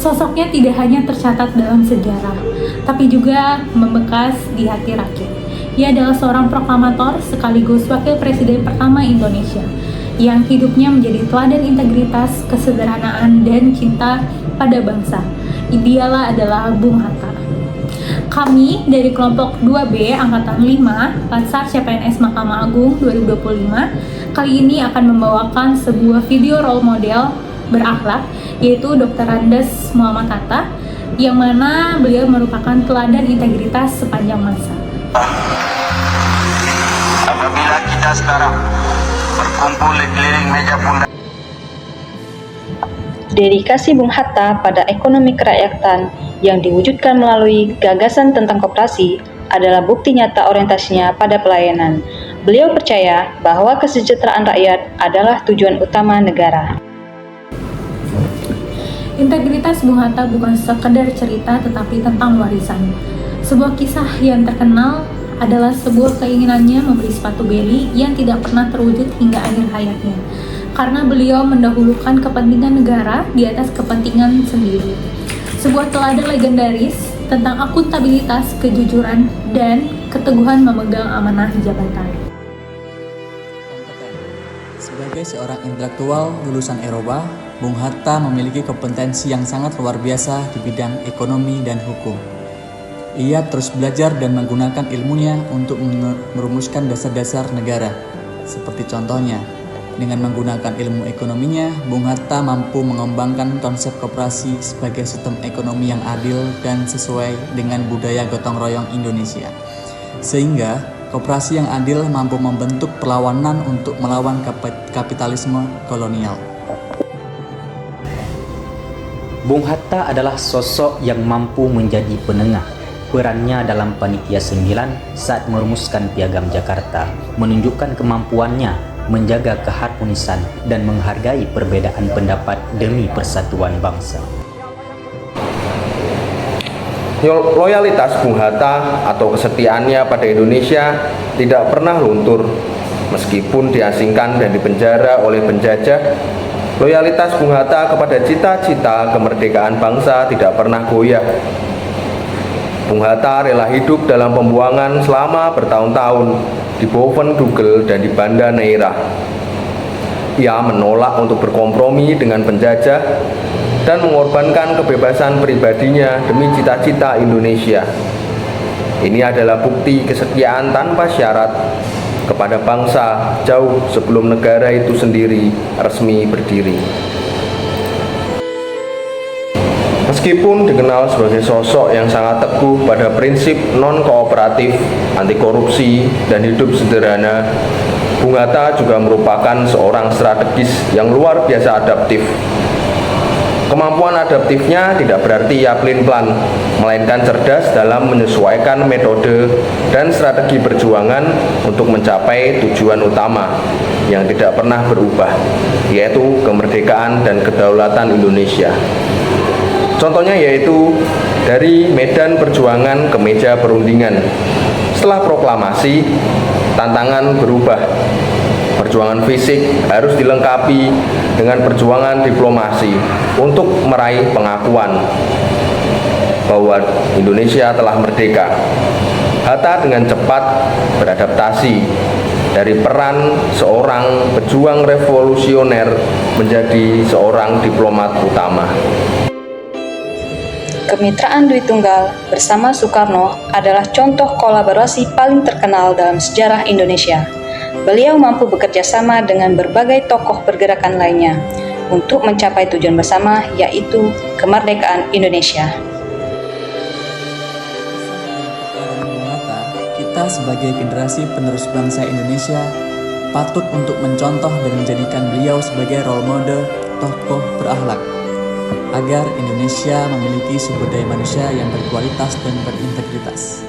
Sosoknya tidak hanya tercatat dalam sejarah, tapi juga membekas di hati rakyat. Ia adalah seorang proklamator sekaligus wakil presiden pertama Indonesia yang hidupnya menjadi teladan integritas, kesederhanaan, dan cinta pada bangsa. Dialah adalah Bung Hatta. Kami dari kelompok 2B Angkatan 5 Latsar CPNS Mahkamah Agung 2025 kali ini akan membawakan sebuah video role model berakhlak, yaitu Dr. Andes Muhammad Hatta, yang mana beliau merupakan teladan integritas sepanjang masa. Apabila kita sekarang berkumpul di keliling meja bunda. Dedikasi Bung Hatta pada ekonomi kerakyatan yang diwujudkan melalui gagasan tentang koperasi adalah bukti nyata orientasinya pada pelayanan. Beliau percaya bahwa kesejahteraan rakyat adalah tujuan utama negara. Integritas Bung Hatta bukan sekedar cerita tetapi tentang warisan. Sebuah kisah yang terkenal adalah sebuah keinginannya membeli sepatu Belly yang tidak pernah terwujud hingga akhir hayatnya. Karena beliau mendahulukan kepentingan negara di atas kepentingan sendiri. Sebuah teladan legendaris tentang akuntabilitas, kejujuran, dan keteguhan memegang amanah jabatan. Sebagai seorang intelektual lulusan Eropa, Bung Hatta memiliki kompetensi yang sangat luar biasa di bidang ekonomi dan hukum. Ia terus belajar dan menggunakan ilmunya untuk merumuskan dasar-dasar negara. Seperti contohnya, dengan menggunakan ilmu ekonominya, Bung Hatta mampu mengembangkan konsep koperasi sebagai sistem ekonomi yang adil dan sesuai dengan budaya gotong royong Indonesia. Sehingga, koperasi yang adil mampu membentuk perlawanan untuk melawan kapitalisme kolonial. Bung Hatta adalah sosok yang mampu menjadi penengah. Perannya dalam Panitia 9 saat merumuskan Piagam Jakarta menunjukkan kemampuannya menjaga keharmonisan dan menghargai perbedaan pendapat demi persatuan bangsa. Loyalitas Bung Hatta atau kesetiaannya pada Indonesia tidak pernah luntur. Meskipun diasingkan dan dipenjara oleh penjajah, loyalitas Bung Hatta kepada cita-cita kemerdekaan bangsa tidak pernah goyah. Bung Hatta rela hidup dalam pembuangan selama bertahun-tahun di Boven Dugel dan di Banda Neira. Ia menolak untuk berkompromi dengan penjajah dan mengorbankan kebebasan pribadinya demi cita-cita Indonesia. Ini adalah bukti kesetiaan tanpa syarat kepada bangsa jauh sebelum negara itu sendiri resmi berdiri. Meskipun dikenal sebagai sosok yang sangat teguh pada prinsip non-kooperatif, anti korupsi, dan hidup sederhana, Bung Hatta juga merupakan seorang strategis yang luar biasa adaptif. Kemampuan adaptifnya tidak berarti ia pelin-pelan, melainkan cerdas dalam menyesuaikan metode dan strategi perjuangan untuk mencapai tujuan utama yang tidak pernah berubah, yaitu kemerdekaan dan kedaulatan Indonesia. Contohnya yaitu dari medan perjuangan ke meja perundingan. Setelah proklamasi, tantangan berubah. Perjuangan fisik harus dilengkapi dengan perjuangan diplomasi untuk meraih pengakuan bahwa Indonesia telah merdeka. Hatta dengan cepat beradaptasi dari peran seorang pejuang revolusioner menjadi seorang diplomat utama. Kemitraan Dwi Tunggal bersama Soekarno adalah contoh kolaborasi paling terkenal dalam sejarah Indonesia. Beliau mampu bekerja sama dengan berbagai tokoh pergerakan lainnya untuk mencapai tujuan bersama, yaitu kemerdekaan Indonesia. Kita sebagai generasi penerus bangsa Indonesia patut untuk mencontoh dan menjadikan beliau sebagai role model tokoh berakhlak, agar Indonesia memiliki sumber daya manusia yang berkualitas dan berintegritas.